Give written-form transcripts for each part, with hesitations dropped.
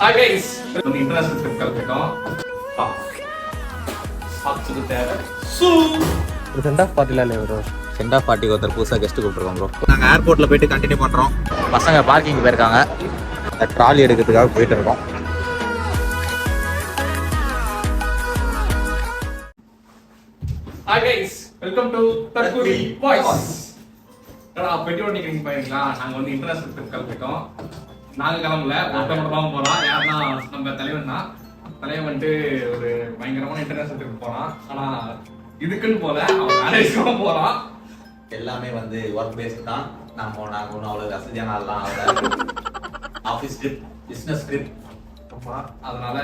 Hi guys, நம்ம international trip கிளம்பிட்டோம். சாக்ஸுக்கு தேவை ஒரு சென்ட் ஆஃப் பார்ட்டில இல்லை ப்ரோ. சென்ட் ஆஃப் பார்ட்டிக்கு ஒருத்தர் புதுசாக கெஸ்ட் கூப்பிட்டுருக்கோம் ப்ரோ. நாங்கள் ஏர்போர்ட்டில் போயிட்டு கண்டினியூ பண்ணுறோம். பசங்க பார்க்கிங் போயிருக்காங்க. ட்ராலி எடுக்கிறதுக்காக போயிட்டு இருக்கோம். Hi guys, welcome to Tarkuri Boys. பெட்டி ஓட்டி கிளம்பி போயிருங்களா? நாங்கள் வந்து இன்டர்நேஷனல் ட்ரிப் கிளம்பிட்டோம். நாங்கள் கிளம்பல, ஒருத்தவங்க போகிறோம். யாருன்னா நம்ம தலைவன் தான். தலைவன் வந்துட்டு ஒரு பயங்கரமான இன்டர்நேஷனல் ட்ரிப் போகிறான். ஆனால் இதுக்குன்னு போல அவன் வேலைக்கு போகிறான். எல்லாமே வந்து ஒர்க் பேஸ்ட் தான். நாங்கள் ஒன்றும் அவ்வளோ வசதியான ஆள்லாம் ஆகல. Office trip, business trip. அதனால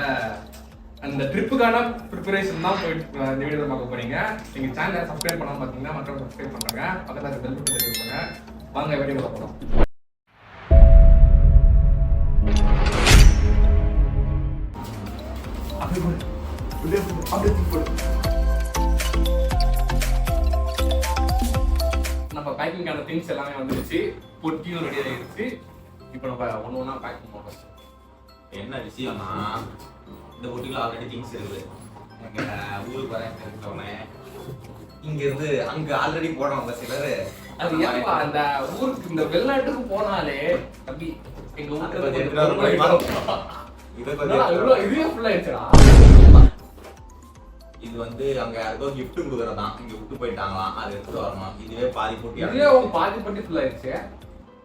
அந்த ட்ரிப்புக்கான ப்ரிப்பரேஷன் தான் போயிட்டு இந்த வீடியோ பார்க்க போறீங்க. நீங்கள் சேனலை சப்ஸ்கிரைப் பண்ணாமல் பார்த்தீங்கன்னா மற்றவங்க சப்ஸ்கிரைப் பண்ணுறாங்க. பக்கத்தில் பெல் பட்டன் தெரிவிப்பாங்க. வாங்க வீடியோ பார்க்க போகிறோம். நம்ம பேக்கிங்கான திங்ஸ் எல்லாமே வந்துருச்சு. பொட்டியும் ரெடி ஆகிடுச்சு. இப்போ நம்ம ஒன்று ஒன்றா பேக் பண்ணுவோம். என்ன விஷயம்னா, இந்த பொட்டியில் ஆல்ரெடி திங்ஸ் இருக்குது. எங்கள் ஊருக்கு வரேன் இங்கேருந்து அங்கே ஆல்ரெடி போடுறவங்க சிலர். அது ஏன்பா அந்த ஊருக்கு இந்த வெளிநாட்டுக்கு போனாலே தம்பி எங்க ஊருக்கு இதுவே ஃபுல்லா ஆயிடுச்சுடா. இது வந்து அங்க யாருக்கோ கிஃப்ட் கொடுக்குறதான். இங்க விட்டு போயிட்டாங்களாம், அது எடுத்துட்டு வரணும். இதுவே பாதி போட்டி. இதுவே பாதி போட்டி ஃபுல்லா ஆயிடுச்சு.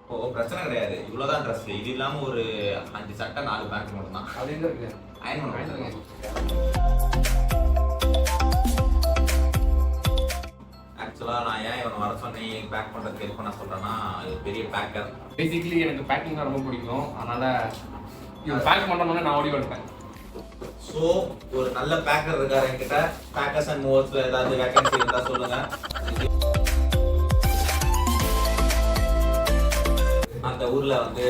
ஓ பிரச்சனை கிடையாது, இவ்வளவுதான் ட்ரெஸ். இது இல்லாம ஒரு 5 சட்டை 4 பேண்ட் மட்டும் தான். அது எங்க இருக்கு? அயன் பண்ணுங்க. ஆக்சுவலா நான் ஏன் இவனை வர சொன்னி பேக் பண்றதுக்கு ஹெல்ப் பண்ண சொல்றேன்னா, இது பெரிய பேக்கர். பேசிக்கலி எனக்கு பேக்கிங் தான் ரொம்ப பிடிக்கும். அதனால இவன் பேக் பண்ணணும்னா நான் ஓடி வந்துட்டேன். ஸோ ஒரு நல்ல பேக்கர் இருக்காரு என்கிட்ட. பேக்கர்ஸ் அண்ட் மூவர்ஸ்ல ஏதாவது வேகன்சி இருந்தா சொல்லுங்க. அந்த ஊர்ல வந்து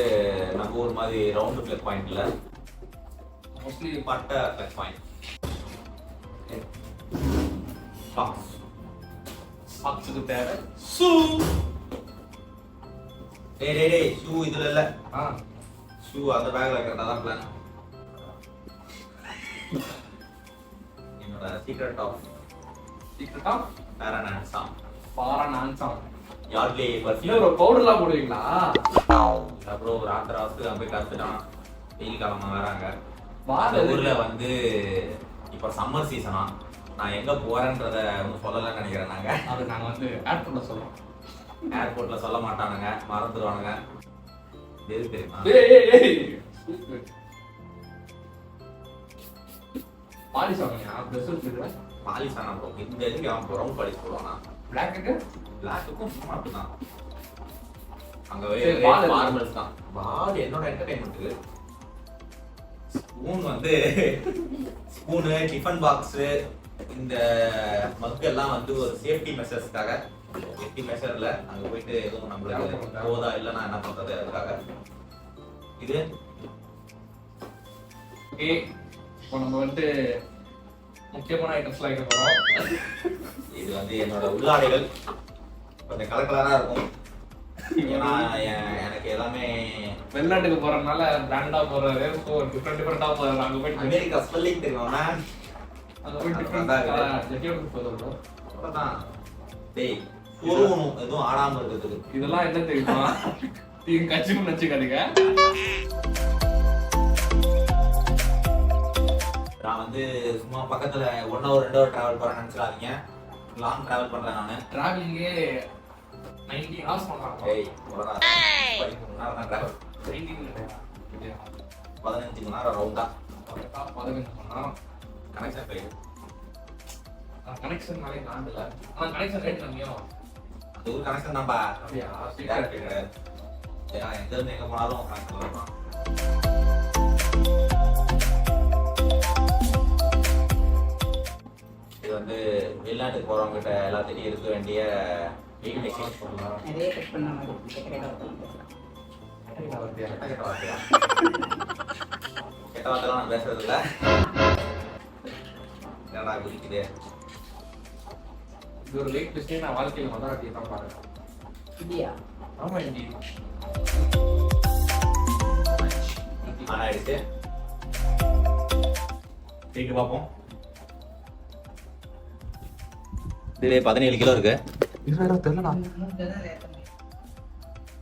நம்ம ஊர் மாதிரி ரவுண்ட் பிளக் பாயிண்ட் இல்ல, மோஸ்ட்லி பட்டை பிளக் பாயிண்ட். சாக்ஸுக்கு தேவை ஷூ. டேய் ஷூ இதுல இல்ல. ஷூ அந்த பேக்ல வைக்கிறதா தான் பிளான். என்னோட சீக்ரெட் ஆஃப் பாரானான்சாம் யார்ட்லி பர்ஃப்யூம். ஒரு பவுடர்லாம் போடுவீங்களா? அப்புறம் ஒரு ஆத்திர அவசரத்துக்கு அங்க போய் கத்துட்டான். வெயில் காலமா வராங்க. அந்த ஊர்ல வந்து இப்ப சம்மர் சீசனா. நான் எங்க போறேன்றத ஒன்றும் சொல்லலன்னு நினைக்கிறேன். நாங்க அது நாங்க வந்து ஏர்போர்ட்ல சொல்றோம். ஏர்போர்ட்ல சொல்ல மாட்டானுங்க, மறந்துடுவானுங்க. எது தெரியுமா? பாலிஷ் வாங்கியா? ட்ரெஸ் எடுத்துக்கிற பாலிஷ் ஆனா ப்ரோ. இந்த இதுக்கு அவன் ப்ரௌன் பாலிஷ் போடுவானா? பிளாக்குக்கு பிளாக்குக்கும் சும்மா அப்படிதான். அங்க பால் நார்மல்ஸ் தான். பால் என்னோட என்டர்டைன்மெண்ட்டுக்கு. ஸ்பூன் வந்து ஸ்பூனு, டிஃபன் பாக்ஸ், இந்த மக் எல்லாம் வந்து ஒரு சேஃப்டி மெஷர்ஸ்க்காக. சேஃப்டி மெஷர்ல அங்க போயிட்டு எதுவும் நம்மளுக்கு போதா இல்லைன்னா என்ன பண்றது அதுக்காக. இது இப்போ நம்ம வந்து முக்கியமான ஐட்டம்ஸ்லாம் வைக்க போறோம். இது வந்து என்னோட உள்ளாடைகள். கொஞ்சம் கலக்கலரா இருக்கும். ஏன்னா எனக்கு எல்லாமே வெளிநாட்டுக்கு போறதுனால பிராண்டா போறாரு. ஸோ டிஃப்ரெண்டா போறாரு. அங்க போயிட்டு அமெரிக்கா ஸ்பெல்லிங் தெரியுமா? அங்க போய் டிஃப்ரெண்டா போறோம். அதான் டேய் சொருவணும் எதுவும் ஆடாம இருக்கிறதுக்கு. இதெல்லாம் என்ன தெரியுமா? நீங்க கட்சின்னு வச்சுக்காதீங்க. நான் வந்து சும்மா பக்கத்துல 1 hour 2 hour டிராவல் பண்ண நினைச்சிடாதீங்க. லாங் டிராவல் பண்றேன் நானு. டிராவலிங்கே 19 hours பண்றாங்க. ஏய் போடா. 13 மணி நேரம் தான் டிராவல். 15 மணி நேரம் ரவுண்டா. 15 மணி நேரம் கனெக்ஷன் போய். கனெக்ஷன் நாளே காண்டல. ஆனா கனெக்ஷன் ரேட் கம்மியா. அது ஒரு கனெக்ஷன் தான்பா. அப்படியா? டேரக்ட் கிடையாது. ஏன்னா எங்க இருந்து எங்க போனாலும் கனெக்ஷன் வரணும். இது வந்து வெளிநாட்டுக்கு போறவங்க கிட்ட எல்லாத்தையும் இருக்க வேண்டிய வெயில் எக்ஸ்சேஞ்ச் பண்ணலாம். நிறைய கட் பண்ண மாதிரி கெட்ட வார்த்தைலாம் நான் பேசுறது இல்ல. என்னடா குதிக்குது? இது ஒரு லேட் பிஸ்னஸ். நான் வாழ்க்கையில மதாரத்தை தான் பாருங்க. இல்லையா? ஆமா இண்டி ஆன் ஆயிடுச்சு. கேக்கு பார்ப்போம். இதுல 17 கிலோ இருக்கு. தெரியலடா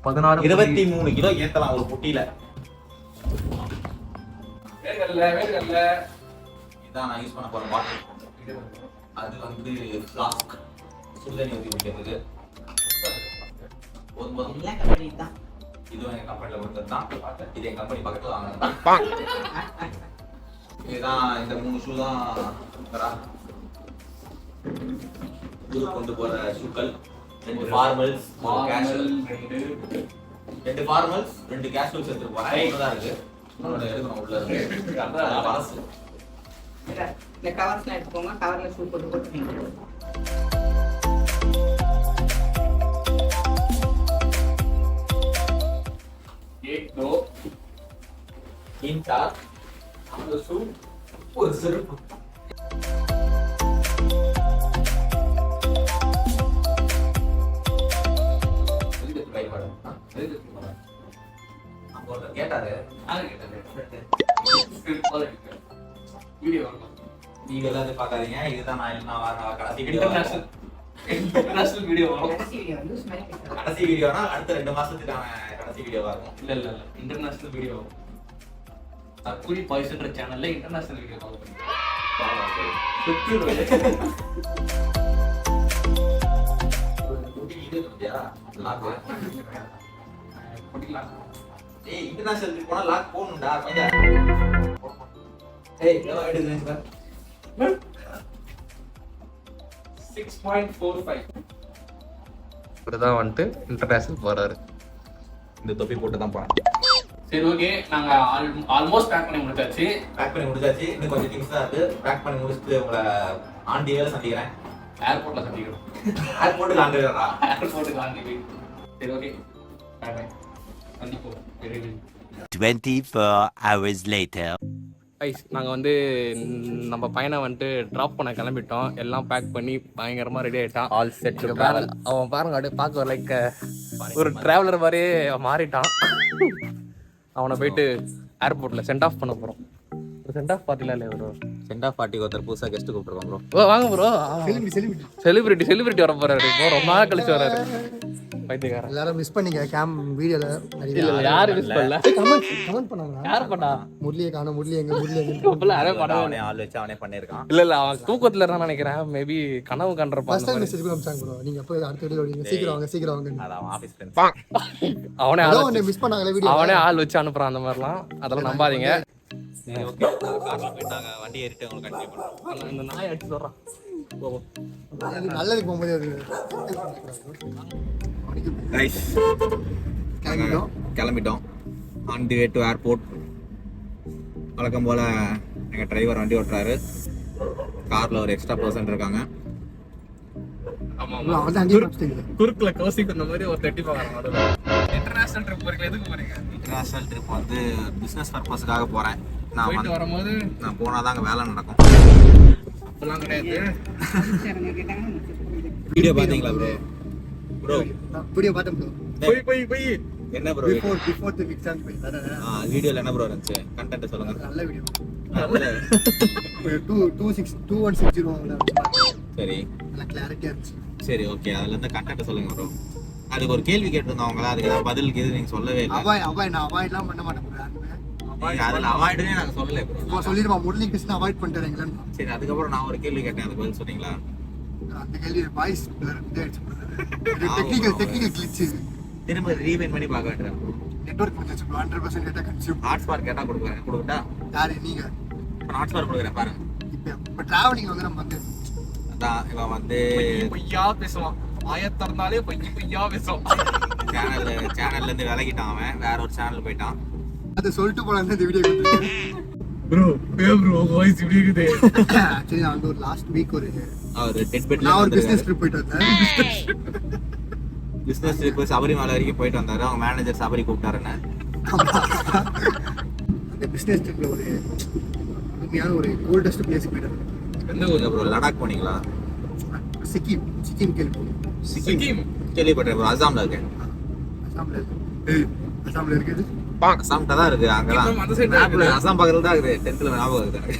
16 23 கிலோ ஏத்தலாம் ஒரு பொட்டியில. வேர்கல்ல இதான் நான் யூஸ் பண்ண போற பாட்டில். அது வந்து ஃப்ளாஸ்க், சுடுதண்ணி ஊற்றி குடிக்கிறதுக்கு. போதும். எல்லாம் கம்பெனி தான். இதுவும் எங்க கம்பெனில கொடுத்தது தான். இது என் கம்பெனி பக்கத்துல வாங்கினது. இதுதான் இந்த 3 ஷூ தான் ஊருக்கு கொண்டு போற ஷூக்கள். 2 ஃபார்மல்ஸ், 1 கேஷுவல். 2 ஃபார்மல்ஸ், 2 கேஷுவல்ஸ் எடுத்துட்டு போறேன். ஒண்ணுதான் இருக்கு. இன்னொன்னு எடுக்கணும் உள்ள இருக்கு. அதான் பழசு. இந்த கவர்ஸ்லாம் எடுத்துக்கோங்க. கவர்ல ஷூ போட்டு एक दो तीन चार ஷூ ஒரு செருப்பு. கேட்டாரு வீடியோ நீங்க எல்லாரும் பாக்காதீங்க. இதுதான் நான் கடைசி வீடியோ. இன்டர்நேஷனல் வீடியோ வரும். கடைசி வீடியோ வந்து ஸ்மைல் கேட்கலாம். கடைசி வீடியோனா அடுத்த 2 மாசத்துக்கான கடைசி வீடியோவா இருக்கும். இல்ல இன்டர்நேஷனல் வீடியோ வரும். தற்கொலை பாய்ஸ்ன்ற சேனல்ல இன்டர்நேஷனல் வீடியோ வரும். இன்டர்நேஷனல் போனா லாக் போகணும்டா கொஞ்சம். ஏய் எவ்வளவு எடுக்குறீங்க? 6.45 இப்படிதான் வந்துட்டு இன்டர்நேஷனல் போறாரு. இந்த தொப்பி போட்டு தான் போறேன். சரி ஓகே, நாங்க ஆல்மோஸ்ட் பேக் பண்ணி முடிச்சாச்சு. பேக் பண்ணி முடிச்சாச்சு. இன்னும் கொஞ்சம் திங்ஸ் தான் இருக்கு. பேக் பண்ணி முடிச்சுட்டு உங்களை ஆண்டி வேலை சந்திக்கிறேன். ஏர்போர்ட்ல சந்திக்கிறோம். ஏர்போர்ட்டுக்கு ஆண்டுறா. ஏர்போர்ட்டுக்கு வாங்கி போய். சரி ஓகே, பாய். சந்திப்போம். 24 hours later. ஐஸ் நாங்கள் வந்து நம்ம பையனை வந்துட்டு ட்ராப் பண்ண கிளம்பிட்டோம். எல்லாம் பேக் பண்ணி பயங்கரமாக ரெடி ஆகிட்டான். ஆல் செட் அவன் பாருங்க அப்படியே பார்க்க லைக் ஒரு டிராவலர் மாதிரியே மாறிட்டான். அவனை போயிட்டு ஏர்போர்ட்டில் சென்ட் ஆஃப் பண்ண போகிறோம். ஒரு சென்ட் ஆஃப் பார்ட்டிலாம் இல்லை ப்ரோ. சென்ட் ஆஃப் பார்ட்டிக்கு ஒருத்தர் புதுசாக கெஸ்ட் கூப்பிட்டுருக்கோம் ப்ரோ. ஓ வாங்க ப்ரோ. செலிபிரிட்டி வர போறாரு. இப்போ ரொம்ப நாள் கழிச்சு வராரு. பைத்தியக்காரன். எல்லாரும் மிஸ் பண்ணீங்க கேம் வீடியோல இல்ல யாரும் மிஸ் பண்ணல. கமெண்ட் பண்ணாங்க. யார் பண்ணா? முரளியை காணோம், முரளி எங்க இப்பல அரே பண்ணா. அவனே ஆள் வச்சு அவனே பண்ணியிருக்கான். இல்ல அவன் தூக்கத்துல இருந்தா நினைக்கிறேன். மேபி கனவு கண்டறப்ப ஃபர்ஸ்ட் டைம் மெசேஜ் கூட அனுப்பிச்சாங்க ப்ரோ. நீங்க போய் அடுத்த வீடியோ நீங்க சீக்கிரம் வாங்க. அது அவன் ஆஃபீஸ் ஃப்ரெண்ட்ஸ். அவனே ஏதோ ஒன்னு மிஸ் பண்ணாங்களே வீடியோ. அவனே ஆள் வச்சு அனுப்புறான். அந்த மாதிரிலாம் அதெல்லாம் நம்பாதீங்க. சரி ஓகே, கார்ல போயிட்டாங்க. வண்டி ஏறிட்டு உங்களுக்கு கண்டினியூ பண்றோம். இந்த நாய் அடிச்சு வர்றான். நல்லதுக்கு போகும்போது அது கைஸ் கிளம்பிட்டோம். On the way to airport. வழக்கம் போல எங்கள் டிரைவர் வண்டி ஓட்டுறாரு. காரில் ஒரு எக்ஸ்ட்ரா பர்சன்ட் இருக்காங்க. ஆமா அவன் தான் அங்கேயே வச்சிட்டீங்க. குறுக்குல கௌசிக் இந்த மாதிரி ஒரு 30 போறாங்க. இன்டர்நேஷனல் ட்ரிப் போறீங்க. எதுக்கு போறீங்க? இன்டர்நேஷனல் ட்ரிப் வந்து பிஸ்னஸ் பர்பஸ்க்காக போகிறேன். போயிட்டு வரும்போது நான் போனால் தான் அங்கே வேலை நடக்கும். அப்பெல்லாம் கிடையாது. வீடியோ பார்த்தீங்களா ப்ரோ? ப்ரோ வீடியோ பார்த்தேன் ப்ரோ. போய் என்ன bro? Before the big song போய் அதான் வீடியோவில் என்ன ப்ரோ இருந்துச்சு? கண்டென்ட் சொல்லுங்க. நல்ல வீடியோ. நல்ல 2160 சரி நல்ல கிளாரிட்டியா இருந்துச்சு. சரி ஓகே, அதுல இருந்து கண்டென்ட் சொல்லுங்க ப்ரோ. அதுக்கு ஒரு கேள்வி கேட்டிருந்தோம் அவங்கள. அதுக்கு நான் பதிலுக்கு எது நீங்க சொல்லவே இல்லை. நான் அவாய்ட்லாம் பண்ண மாட்டேன் ப்ரோ. நீங்க அதுல அவாய்டுனே நாங்க சொல்லல ப்ரோ. இப்போ சொல்லிடுமா முரளி கிருஷ்ணன் அவாய்ட் பண்ணிட்டாருங்களேன்னு. சரி, அதுக்கப்புறம் நான் ஒரு கேள்வி கேட்டேன். அதுக்கு பதில் சொன்னீங்களா? அந்த கேள்வி வாய்ஸ் டெக்னிக்கல் கிளிச். திரும்ப ரீவைண்ட் பண்ணி பார்க்க வேண்டியது. நெட்வொர்க் முடிஞ்சிச்சு ப்ரோ. 100% data consume. ஹாட்ஸ்பாட் கேட்டா கொடுக்கட்டா? யாரு நீங்க? இப்போ ஹாட்ஸ்பாட் கொடுக்குறேன் பாருங்க. இப்போ டிராவலிங் வந்து நம்ம வந்து அதான் இவன் வந்து பொய்யா பேசுவான். ஆயத்தறனாலே பொய்யா பேசுவான். சேனல்ல இருந்து விலகிட்டான். அவன் வேற ஒரு சேனல் போயிட்டான். அது சொல்லிட்டு போல இந்த வீடியோ ப்ரோ வாய்ஸ் இப்படி இருக்குது. ஆக்சுவலி நான் வந்து ஒரு லாஸ்ட் வீக் ஒரு அவர் டெட் பெட்ல நான் ஒரு பிசினஸ் ட்ரிப் போயிட்டு வந்தேன். பிசினஸ் ட்ரிப் சபரிமலை வரைக்கும் போயிட்டு வந்தாரு. அவங்க மேனேஜர் சபரி கூப்பிட்டாருன்னு. அந்த பிசினஸ் ட்ரிப்ல ஒரு உண்மையான ஒரு கோல்டஸ்ட் பிளேஸ்க்கு போயிட்டு வந்தேன். எந்த ஊர்ல ப்ரோ? லடாக் போனீங்களா? சிக்கிம் கேள்விப்பட்டேன். சிக்கிம் கேள்விப்பட்டேன் ப்ரோ. அசாம்ல இருக்கேன். அசாம்ல இருக்குது. அசாம்கிட்ட தான் இருக்கு. அங்கதான் அந்த side தான் அசாம் பக்கத்துல தான் இருக்குது. 10th ஞாபகம் இருக்கு எனக்கு.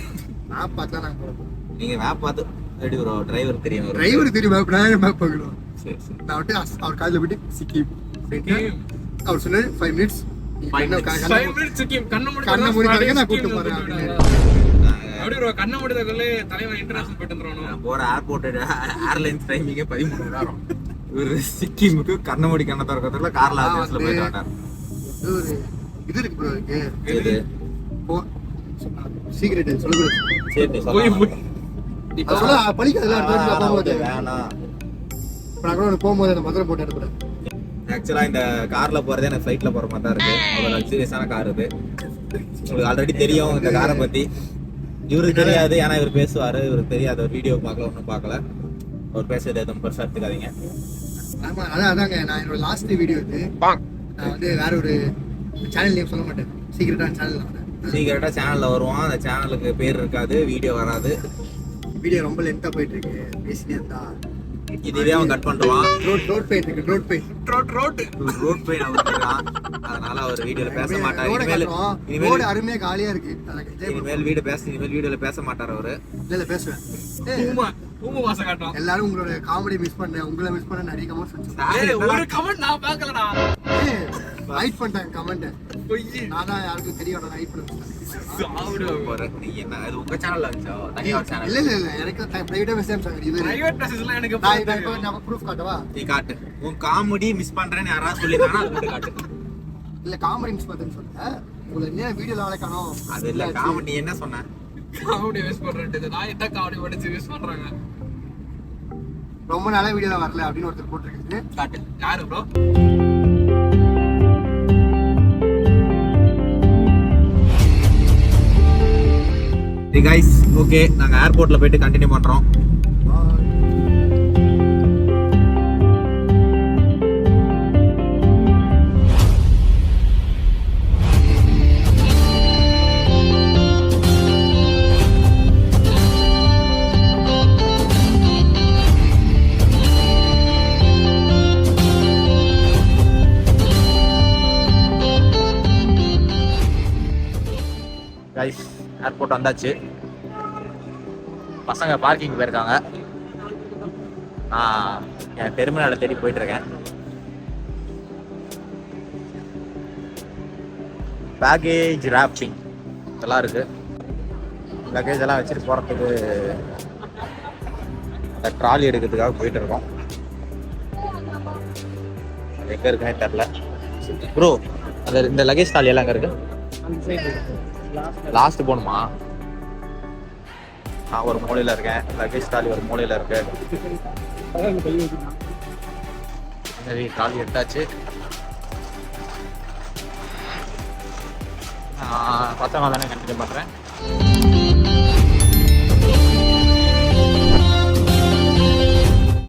மேப் பார்த்தா நாங்கள் போகிறோம். நீங்க மேப் பார்த்து எப்படி ப்ரோ டிரைவர் தெரியும் டிரைவர் தெரியும் மேப், நான் மேப் பார்க்கணும். சரி சரி நான் வந்துட்டு அவர் காலையில் போயிட்டு சிக்கிம் அவர் சொன்னாரு 5 minutes 5 minutes சிக்கிம் கண்ண கண்ணை மூடி மூடி நான் கூப்பிட்டு போறேன் அப்படின்னு. அப்படி ப்ரோ கண்ண மூடிதக்குள்ளே தலைவன் இன்டர்நேஷனல் போயிட்டு வந்துறானோ. நான் போற ஏர்போர்ட் ஏர்லைன்ஸ் டைமிங்கே 13 மணி நேரம். இவர் சிக்கிமுக்கு கண்ணமூடி கண்ண திறக்கிறதுல கார்ல ஆஃபீஸ்ல போயிட்டு வந்தார். இது ஒரு இது இருக்கு ப்ரோ இருக்கு. எது சீக்ரெட் சொல்லக்கூடாது. சரி நீ போய் சொல்லு. அது சொல்ல பழிக்காதுல போகும்போது. வேணாம். இப்போ நான் கூட போகும்போது அந்த மதுரை போட்டு எடுக்கிறேன். ஆக்சுவலா இந்த கார்ல போறதே எனக்கு ஃப்ளைட்ல போற மாதிரி தான் இருக்கு. அவ்வளவு லக்ஸூரியஸான கார் இது. உங்களுக்கு ஆல்ரெடி தெரியும் இந்த காரை பத்தி. இவருக்கு தெரியாது, ஏன்னா இவர் பேசுவாரு. இவருக்கு தெரியாது, ஒரு வீடியோ பார்க்கல, ஒன்றும் பார்க்கல. அவர் பேசுறது எதுவும் பெருசா எடுத்துக்காதீங்க. ஆமா அதாங்க நான் என்னோட லாஸ்ட் வீடியோ இது. நான் வந்து வேற ஒரு சேனல் நேம் சொல்ல மாட்டேன், சீக்கிரட்டான சேனல். சீக்கிரட்டா சேனல்ல வருவான். அந்த சேனலுக்கு பேர் இருக்காது, வீடியோ வராது. வீடியோ ரொம்ப லென்த்தா போயிட்டு இருக்கு, பேசினே இருந்தா. இதுவே அவன் கட் பண்ணுவான். ரோட் பெயின் இருக்கு, ரோட் பெயின். ரோட் பெயின் அவருக்குறான். அதனால அவர் வீடியோல பேச மாட்டார். ரோடு இனிமேல் அருமையா காலியா இருக்கு. இனிமேல் வீடியோல பேச மாட்டார் அவரு. இல்ல பேசுவேன். பூமு வாசம் காட்டும். எல்லாரும் உங்களோட காமெடி மிஸ் பண்ணேன், உங்களை மிஸ் பண்ண நிறைய கமெண்ட்ஸ் வந்துச்சு. ஏய் ஒரு கமெண்ட் நான் பார்க்கலடா. ஹைட் பண்ணிட்டாங்க கமெண்ட். போய் நான் தான் யாருக்கும் தெரியும், நான் ஹைட் பண்ணேன். நீ என்ன அது உங்க சேனல்ல வந்துச்சா? தனியா சேனல் இல்ல இல்ல இல்ல, எனக்கு பிரைவேட்டா மெசேஜ் சாங்க. இது பிரைவேட் மெசேஜ்லாம் எனக்கு நான் இப்போ நான் ப்ரூஃப் காட்டவா? நீ காட்டு. உன் காமெடி மிஸ் பண்றேன்னு யாராவது சொல்லிட்டானா அது மட்டும் காட்டு. இல்ல காமெடி மிஸ் பண்ணேன்னு சொல்றேன். உங்களுக்கு என்ன வீடியோல ஆளை காணோம். அது இல்ல காமெடி என்ன சொன்ன? காமெடி வேஸ்ட் பண்றேன். நான் என்ன காமெடி படிச்சு வேஸ்ட் பண்றாங்க. ரொம்ப நாளா வீடியோல வரல அப்படின்னு ஒருத்தர் போட்டுருக்கு. காட்டு. யாரு ப்ரோ? Hey guys, okay, நாங்க ஏர்போர்ட்ல போயிட்டு கண்டினியூ பண்றோம். கைஸ் ஏர்போர்ட் வந்தாச்சு. பசங்க பார்க்கிங் போயிருக்காங்க. நான் என் டெர்மினலை தேடி போயிட்டு இருக்கேன். பேக்கேஜ் ராப்பிங் இதெல்லாம் இருக்கு. லக்கேஜ் எல்லாம் வச்சுட்டு போகிறதுக்கு ட்ராலி எடுக்கிறதுக்காக போயிட்டு இருக்கோம். எங்கே இருக்குன்னே தெரில. ப்ரோ அந்த இந்த லக்கேஜ் ட்ராலி எல்லாம் எங்கே இருக்கு? லாஸ்ட் போகணுமா? நான் ஒரு மூலையில் இருக்கேன், லக்கேஜ் ட்ராலி ஒரு மூலையில் இருக்கு. சரி ட்ராலி எடுத்தாச்சு. பசங்க தானே கண்டினியூ பண்ணுறேன்.